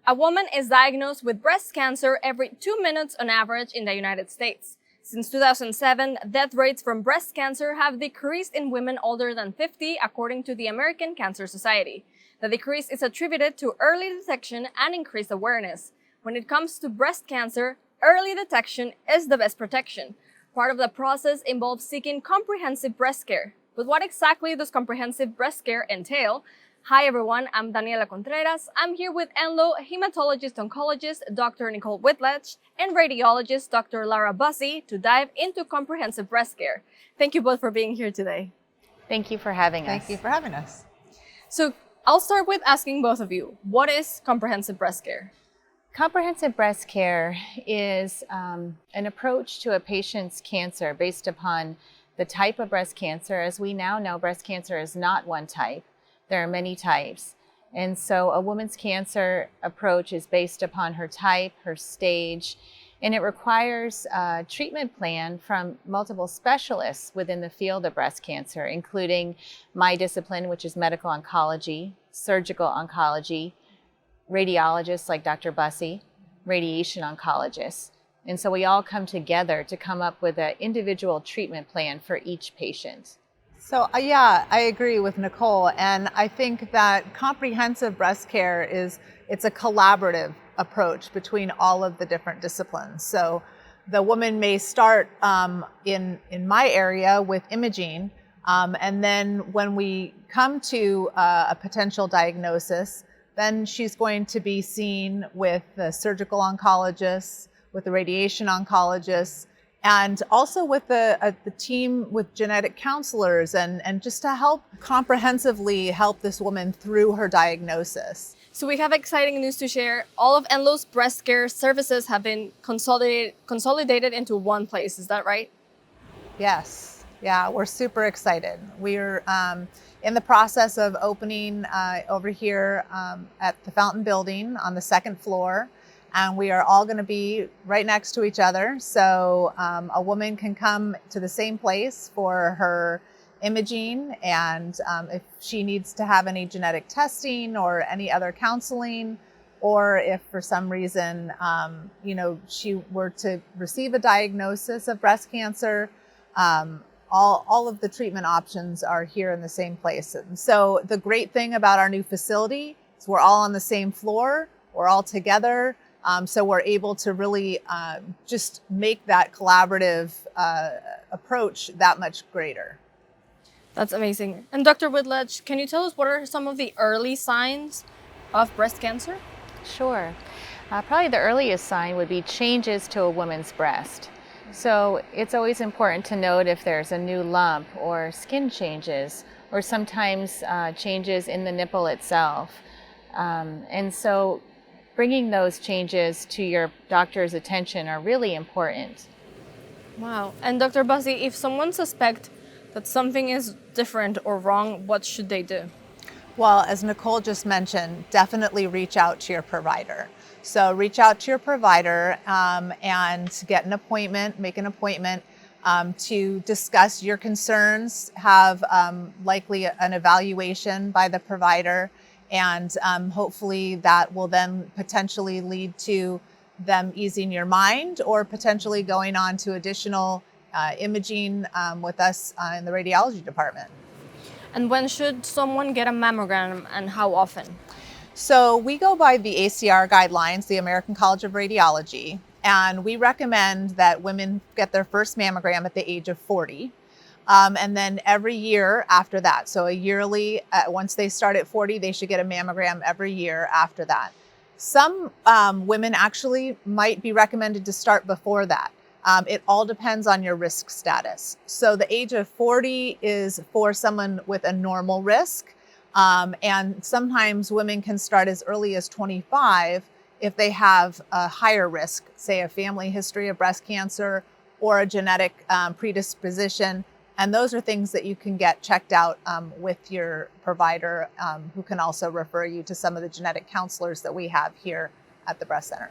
A woman is diagnosed with breast cancer every 2 minutes on average in the United States. Since 2007, death rates from breast cancer have decreased in women older than 50, according to the American Cancer Society. The decrease is attributed to early detection and increased awareness. When it comes to breast cancer, early detection is the best protection. Part of the process involves seeking comprehensive breast care. But what exactly does comprehensive breast care entail? Hi everyone, I'm Daniela Contreras. I'm here with Enloe hematologist-oncologist Dr. Nicole Whitlatch and radiologist Dr. Lara Bussey to dive into comprehensive breast care. Thank you both for being here today. Thank you for having us. Thank you for having us. So I'll start with asking both of you, what is comprehensive breast care? Comprehensive breast care is an approach to a patient's cancer based upon the type of breast cancer. As we now know, breast cancer is not one type. There are many types. And so a woman's cancer approach is based upon her type, her stage, and it requires a treatment plan from multiple specialists within the field of breast cancer, including my discipline, which is medical oncology, surgical oncology, radiologists like Dr. Bussey, radiation oncologists. And so we all come together to come up with an individual treatment plan for each patient. So yeah, I agree with Nicole, and I think that comprehensive breast care it's a collaborative approach between all of the different disciplines. So the woman may start in my area with imaging, and then when we come to a potential diagnosis, then she's going to be seen with the surgical oncologists, with the radiation oncologists, and also with the team with genetic counselors and just to help comprehensively help this woman through her diagnosis. So we have exciting news to share. All of Enloe's breast care services have been consolidated into one place. Is that right? Yes. Yeah, we're super excited. We're in the process of opening over here at the Fountain Building on the second floor. And we are all going to be right next to each other. So a woman can come to the same place for her imaging. And if she needs to have any genetic testing or any other counseling, or if for some reason, she were to receive a diagnosis of breast cancer, all of the treatment options are here in the same place. And so the great thing about our new facility is we're all on the same floor, we're all together. So we're able to really just make that collaborative approach that much greater. That's amazing. And Dr. Whitlatch, can you tell us what are some of the early signs of breast cancer? Sure. Probably the earliest sign would be changes to a woman's breast. So it's always important to note if there's a new lump or skin changes, or sometimes changes in the nipple itself. And so bringing those changes to your doctor's attention are really important. Wow. And Dr. Bussey, if someone suspects that something is different or wrong, what should they do? Well, as Nicole just mentioned, definitely reach out to your provider. So reach out to your provider and get an appointment, make an appointment to discuss your concerns, have likely an evaluation by the provider. And hopefully that will then potentially lead to them easing your mind or potentially going on to additional imaging with us in the radiology department. And when should someone get a mammogram and how often? So we go by the ACR guidelines, the American College of Radiology, and we recommend that women get their first mammogram at the age of 40. And then every year after that. So a yearly, once they start at 40, they should get a mammogram every year after that. Some women actually might be recommended to start before that. It all depends on your risk status. So the age of 40 is for someone with a normal risk. And sometimes women can start as early as 25 if they have a higher risk, say a family history of breast cancer or a genetic predisposition. And those are things that you can get checked out with your provider, who can also refer you to some of the genetic counselors that we have here at the breast center.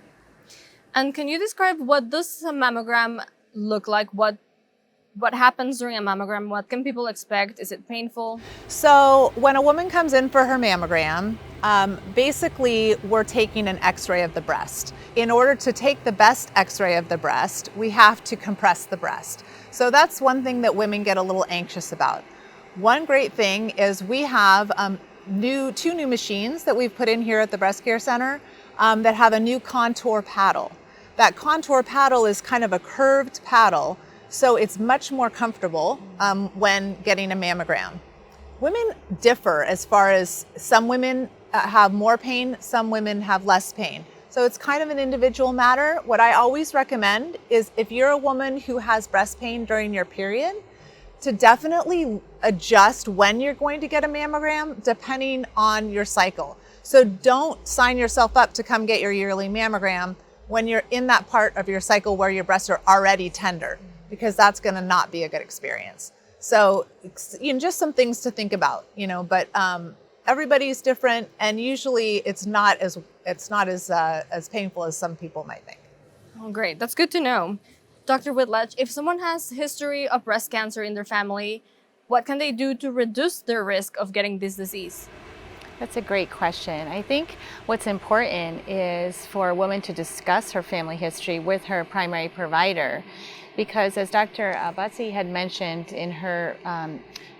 And can you describe what does a mammogram look like? What happens during a mammogram? What can people expect? Is it painful? So when a woman comes in for her mammogram, Basically, we're taking an x-ray of the breast. In order to take the best x-ray of the breast, we have to compress the breast. So that's one thing that women get a little anxious about. One great thing is we have two new machines that we've put in here at the Breast Care Center that have a new contour paddle. That contour paddle is kind of a curved paddle, so it's much more comfortable when getting a mammogram. Women differ as far as some women have more pain, some women have less pain. So it's kind of an individual matter. What I always recommend is if you're a woman who has breast pain during your period, to definitely adjust when you're going to get a mammogram depending on your cycle. So don't sign yourself up to come get your yearly mammogram when you're in that part of your cycle where your breasts are already tender, because that's gonna not be a good experience. So, just some things to think about, but everybody's different, and usually it's not as painful as some people might think. Oh, great. That's good to know. Dr. Whitlatch, if someone has history of breast cancer in their family, what can they do to reduce their risk of getting this disease? That's a great question. I think what's important is for a woman to discuss her family history with her primary provider, because as Dr. Bussey had mentioned in her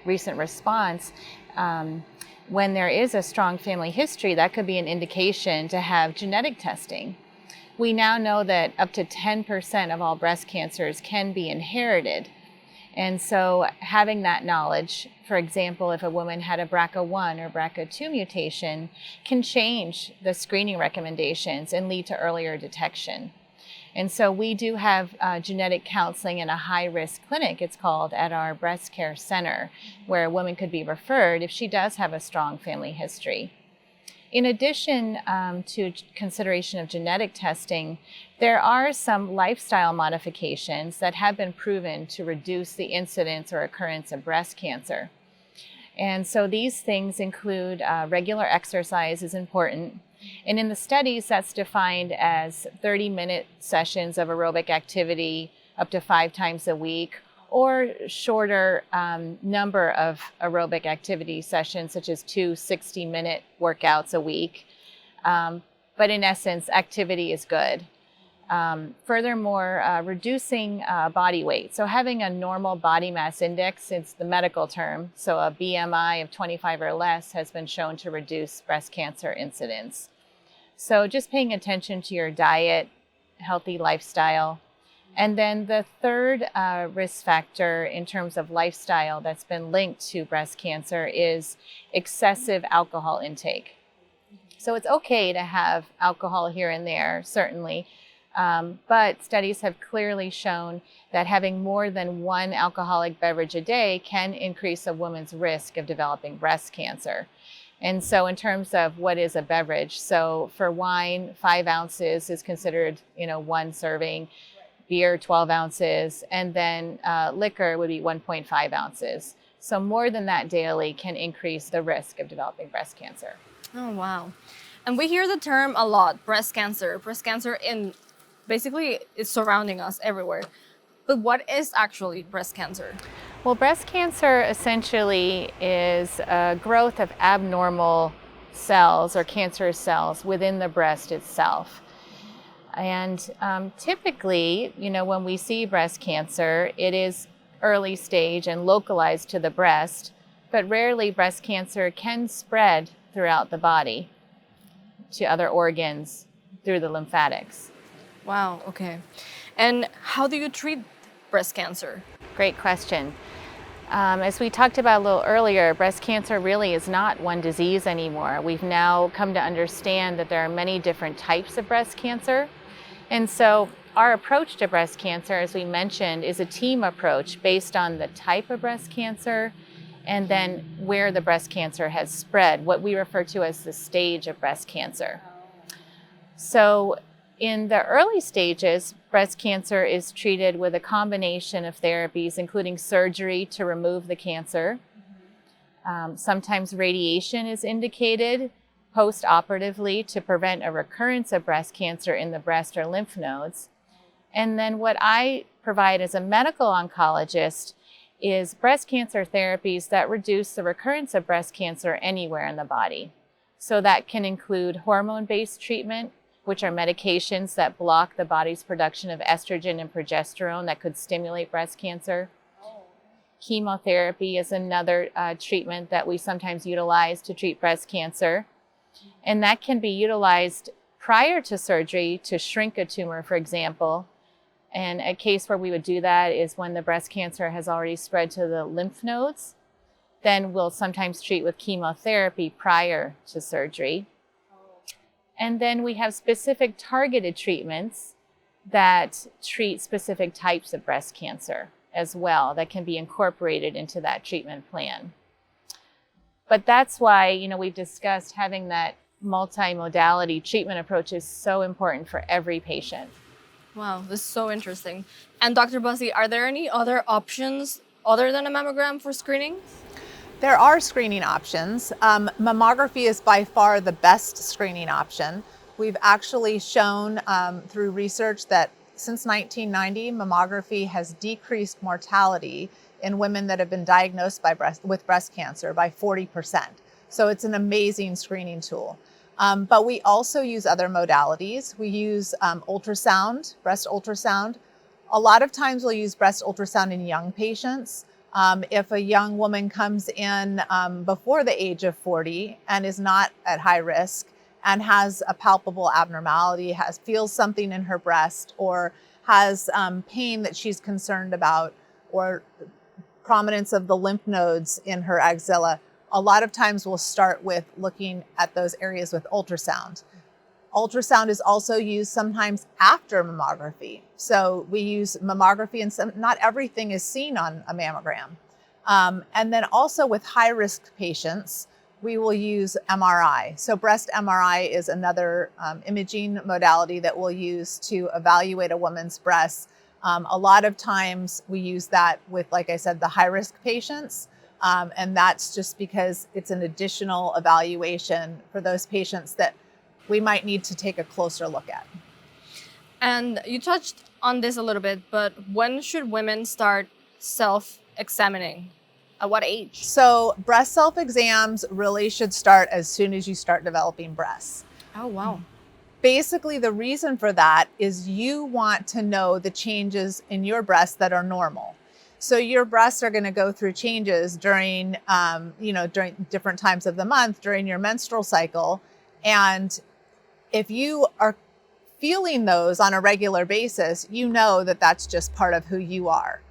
recent response, when there is a strong family history, that could be an indication to have genetic testing. We now know that up to 10% of all breast cancers can be inherited. And so having that knowledge, for example, if a woman had a BRCA1 or BRCA2 mutation, can change the screening recommendations and lead to earlier detection. And so we do have genetic counseling in a high-risk clinic, it's called, at our breast care center, where a woman could be referred if she does have a strong family history. In addition to consideration of genetic testing, there are some lifestyle modifications that have been proven to reduce the incidence or occurrence of breast cancer. And so these things include regular exercise is important. And in the studies, that's defined as 30-minute sessions of aerobic activity up to 5 times a week, or shorter number of aerobic activity sessions, such as 2 60-minute workouts a week. But in essence, activity is good. Furthermore, reducing body weight. So having a normal body mass index, it's the medical term, so a BMI of 25 or less has been shown to reduce breast cancer incidence. So just paying attention to your diet, healthy lifestyle. And then the third risk factor in terms of lifestyle that's been linked to breast cancer is excessive alcohol intake. So it's okay to have alcohol here and there, certainly, but studies have clearly shown that having more than 1 alcoholic beverage a day can increase a woman's risk of developing breast cancer. And so in terms of what is a beverage, so for wine, 5 ounces is considered, 1 serving. Beer, 12 ounces, and then liquor would be 1.5 ounces. So more than that daily can increase the risk of developing breast cancer. Oh, wow. And we hear the term a lot, breast cancer. Breast cancer basically is surrounding us everywhere. But what is actually breast cancer? Well, breast cancer essentially is a growth of abnormal cells or cancerous cells within the breast itself. And typically, when we see breast cancer, it is early stage and localized to the breast, but rarely breast cancer can spread throughout the body to other organs through the lymphatics. Wow, okay. And how do you treat breast cancer? Great question. As we talked about a little earlier, breast cancer really is not one disease anymore. We've now come to understand that there are many different types of breast cancer. And so our approach to breast cancer, as we mentioned, is a team approach based on the type of breast cancer and then where the breast cancer has spread, what we refer to as the stage of breast cancer. So in the early stages, breast cancer is treated with a combination of therapies, including surgery to remove the cancer. Sometimes radiation is indicated post-operatively to prevent a recurrence of breast cancer in the breast or lymph nodes. And then what I provide as a medical oncologist is breast cancer therapies that reduce the recurrence of breast cancer anywhere in the body. So that can include hormone-based treatment, which are medications that block the body's production of estrogen and progesterone that could stimulate breast cancer. Chemotherapy is another treatment that we sometimes utilize to treat breast cancer. And that can be utilized prior to surgery to shrink a tumor, for example. And a case where we would do that is when the breast cancer has already spread to the lymph nodes. Then we'll sometimes treat with chemotherapy prior to surgery. And then we have specific targeted treatments that treat specific types of breast cancer as well that can be incorporated into that treatment plan. But that's why, we've discussed having that multimodality treatment approach is so important for every patient. Wow, this is so interesting. And Dr. Bussey, are there any other options other than a mammogram for screening? There are screening options. Mammography is by far the best screening option. We've actually shown through research that since 1990, mammography has decreased mortality in women that have been diagnosed with breast cancer by 40%. So it's an amazing screening tool. But we also use other modalities. We use ultrasound, breast ultrasound. A lot of times we'll use breast ultrasound in young patients. If a young woman comes in before the age of 40 and is not at high risk and has a palpable abnormality, feels something in her breast, or has pain that she's concerned about, or prominence of the lymph nodes in her axilla, a lot of times we'll start with looking at those areas with ultrasound. Ultrasound is also used sometimes after mammography. So we use mammography, and not everything is seen on a mammogram. And then also with high-risk patients, we will use MRI. So breast MRI is another imaging modality that we'll use to evaluate a woman's breasts. A lot of times we use that with, like I said, the high-risk patients. And that's just because it's an additional evaluation for those patients that we might need to take a closer look at. And you touched on this a little bit, but when should women start self-examining? At what age? So breast self-exams really should start as soon as you start developing breasts. Oh, wow. Basically, the reason for that is you want to know the changes in your breasts that are normal. So your breasts are going to go through changes during different times of the month, during your menstrual cycle. And if you are feeling those on a regular basis, you know that that's just part of who you are.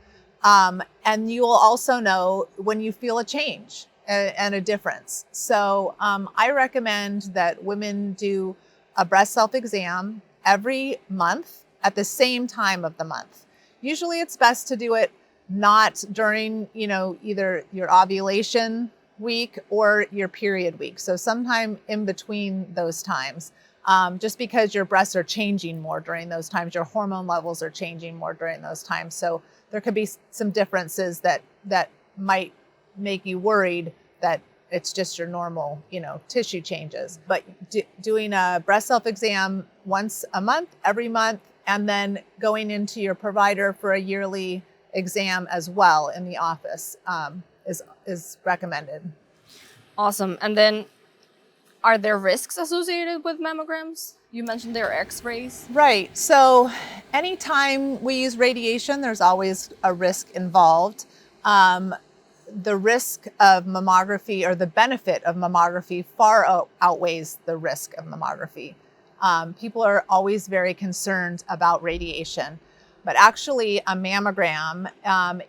And you will also know when you feel a change and a difference. So I recommend that women do a breast self-exam every month at the same time of the month. Usually it's best to do it not during, either your ovulation week or your period week. So sometime in between those times, just because your breasts are changing more during those times, your hormone levels are changing more during those times. So there could be some differences that might make you worried that it's just your normal, tissue changes. But doing a breast self-exam once a month, every month, and then going into your provider for a yearly exam as well in the office is recommended. Awesome. And then, are there risks associated with mammograms? You mentioned there are x-rays. Right. So anytime we use radiation, there's always a risk involved. The risk of mammography, or the benefit of mammography, far outweighs the risk of mammography. People are always very concerned about radiation, but actually a mammogram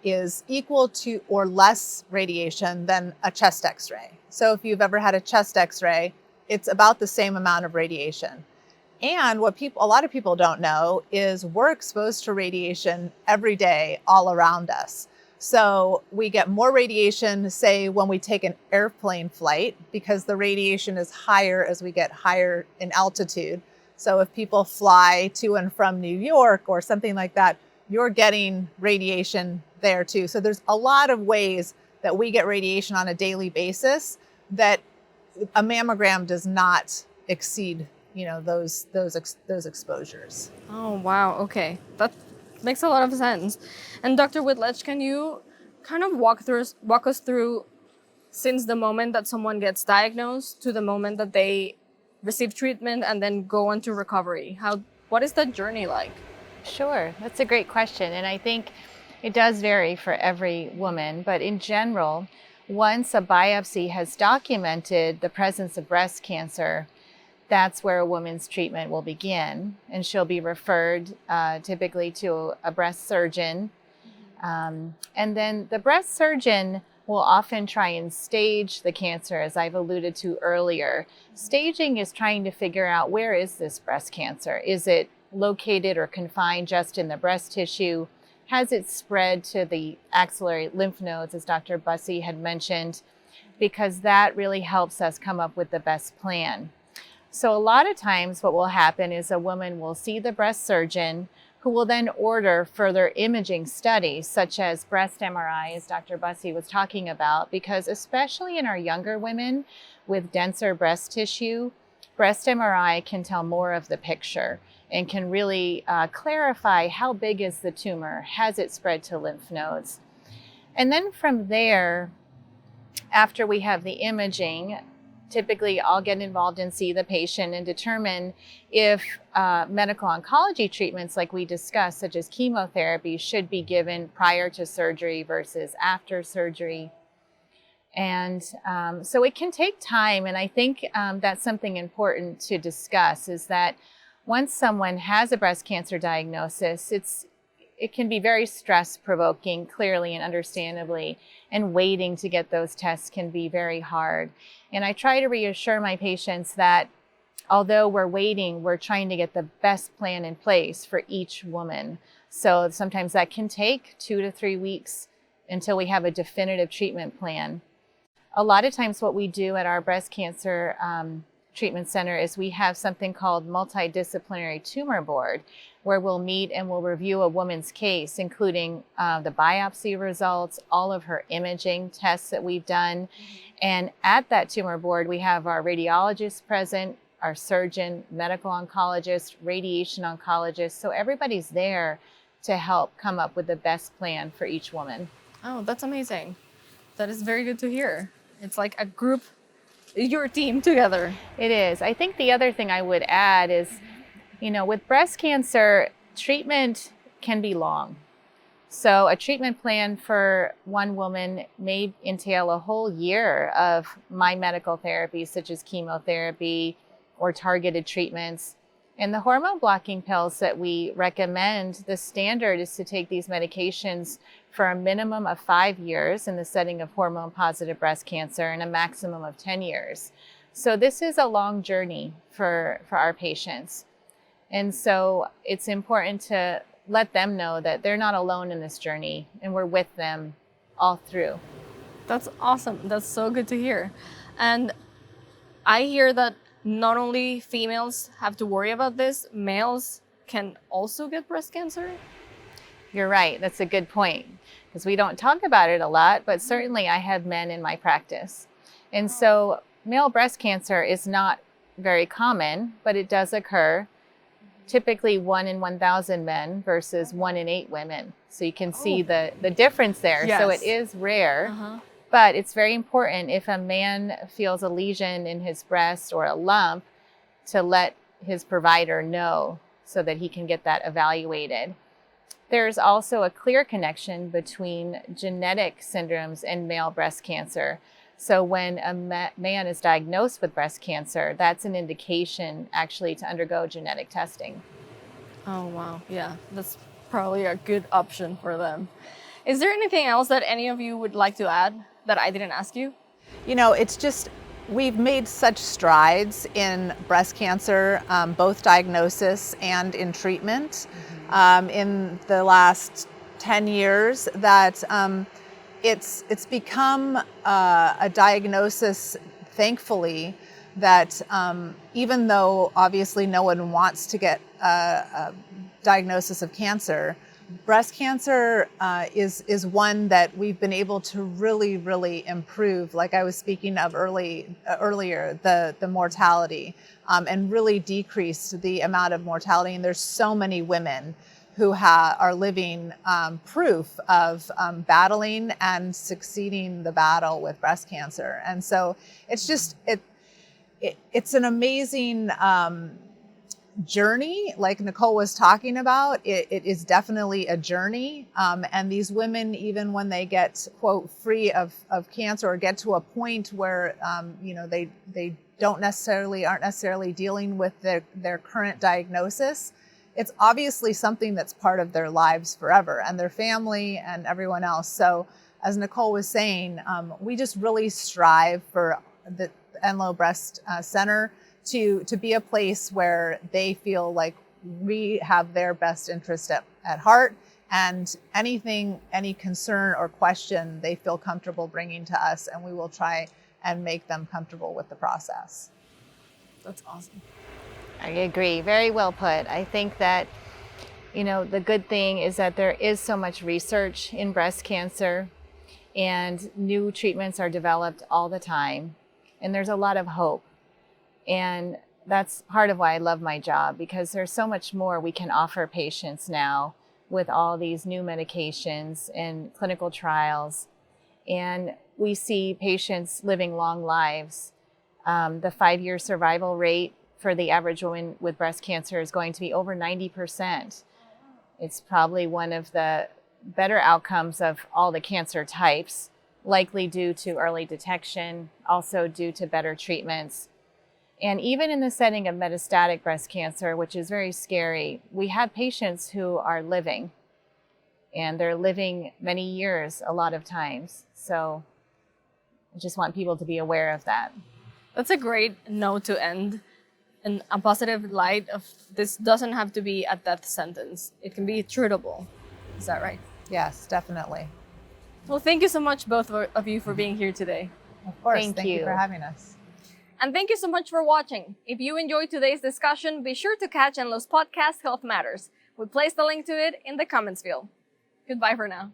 is equal to or less radiation than a chest x-ray. So if you've ever had a chest x-ray, it's about the same amount of radiation. And what a lot of people don't know is we're exposed to radiation every day all around us. So we get more radiation, say, when we take an airplane flight, because the radiation is higher as we get higher in altitude. So if people fly to and from New York or something like that, you're getting radiation there too. So there's a lot of ways that we get radiation on a daily basis that a mammogram does not exceed, those exposures. Oh, wow. Okay. That makes a lot of sense. And Dr. Whitlatch, can you kind of walk us through since the moment that someone gets diagnosed to the moment that they receive treatment and then go on to recovery? What is that journey like? Sure, that's a great question. And I think it does vary for every woman, but in general, once a biopsy has documented the presence of breast cancer, that's where a woman's treatment will begin. And she'll be referred typically to a breast surgeon. And then the breast surgeon will often try and stage the cancer, as I've alluded to earlier. Staging is trying to figure out, where is this breast cancer? Is it located or confined just in the breast tissue? Has it spread to the axillary lymph nodes, as Dr. Bussey had mentioned? Because that really helps us come up with the best plan. So a lot of times what will happen is a woman will see the breast surgeon, who will then order further imaging studies, such as breast MRI, as Dr. Bussey was talking about, because especially in our younger women with denser breast tissue, breast MRI can tell more of the picture and can really clarify how big is the tumor, has it spread to lymph nodes. And then from there, after we have the imaging, typically I'll get involved and see the patient and determine if medical oncology treatments like we discussed, such as chemotherapy, should be given prior to surgery versus after surgery. And so it can take time. And I think that's something important to discuss, is that once someone has a breast cancer diagnosis, it can be very stress-provoking, clearly and understandably, and waiting to get those tests can be very hard. And I try to reassure my patients that although we're waiting, we're trying to get the best plan in place for each woman. So sometimes that can take 2 to 3 weeks until we have a definitive treatment plan. A lot of times what we do at our breast cancer treatment center is we have something called multidisciplinary tumor board, where we'll meet and we'll review a woman's case, including the biopsy results, all of her imaging tests that we've done. And at that tumor board, we have our radiologist present, our surgeon, medical oncologist, radiation oncologist. So everybody's there to help come up with the best plan for each woman. Oh, that's amazing. That is very good to hear. It's like a group, your team together. It is. I think the other thing I would add is, with breast cancer, treatment can be long. So a treatment plan for one woman may entail a whole year of my medical therapies, such as chemotherapy or targeted treatments. And the hormone blocking pills that we recommend, the standard is to take these medications for a minimum of 5 years in the setting of hormone positive breast cancer and a maximum of 10 years. So this is a long journey for our patients. And so it's important to let them know that they're not alone in this journey and we're with them all through. That's awesome. That's so good to hear. And I hear that not only females have to worry about this, males can also get breast cancer. You're right. That's a good point, because we don't talk about it a lot, but certainly I have men in my practice. And so male breast cancer is not very common, but it does occur. Typically 1 in 1,000 men versus 1 in 8 women. So you can see the difference there. Yes. So it is rare, but it's very important if a man feels a lesion in his breast or a lump to let his provider know so that he can get that evaluated. There's also a clear connection between genetic syndromes and male breast cancer. So when a man is diagnosed with breast cancer, that's an indication actually to undergo genetic testing. Oh, wow. Yeah, that's probably a good option for them. Is there anything else that any of you would like to add that I didn't ask you? It's just, we've made such strides in breast cancer, both diagnosis and in treatment, in the last 10 years that it's become a diagnosis, thankfully, that even though obviously no one wants to get a diagnosis of cancer, breast cancer is one that we've been able to really improve. Like I was speaking of earlier, the mortality, and really decrease the amount of mortality. And there's so many women who are living proof of battling and succeeding the battle with breast cancer. And so it's just, it's an amazing journey, like Nicole was talking about. It is definitely a journey. And these women, even when they get, quote, free of cancer, or get to a point where, they aren't necessarily dealing with their current diagnosis, it's obviously something that's part of their lives forever, and their family and everyone else. So as Nicole was saying, we just really strive for the Enloe Breast Center to be a place where they feel like we have their best interest at heart, and any concern or question they feel comfortable bringing to us, and we will try and make them comfortable with the process. That's awesome. I agree. Very well put. I think that, the good thing is that there is so much research in breast cancer, and new treatments are developed all the time, and there's a lot of hope. And that's part of why I love my job, because there's so much more we can offer patients now with all these new medications and clinical trials. And we see patients living long lives. The 5-year survival rate for the average woman with breast cancer is going to be over 90%. It's probably one of the better outcomes of all the cancer types, likely due to early detection, also due to better treatments. And even in the setting of metastatic breast cancer, which is very scary, we have patients who are living, and they're living many years a lot of times. So I just want people to be aware of that. That's a great note to end. And a positive light of this doesn't have to be a death sentence. It can be treatable. Is that right? Yes, definitely. Well, thank you so much, both of you, for being here today. Of course. Thank Thank you you for having us. And thank you so much for watching. If you enjoyed today's discussion, be sure to catch Enloe's podcast, Health Matters. We placed the link to it in the comments field. Goodbye for now.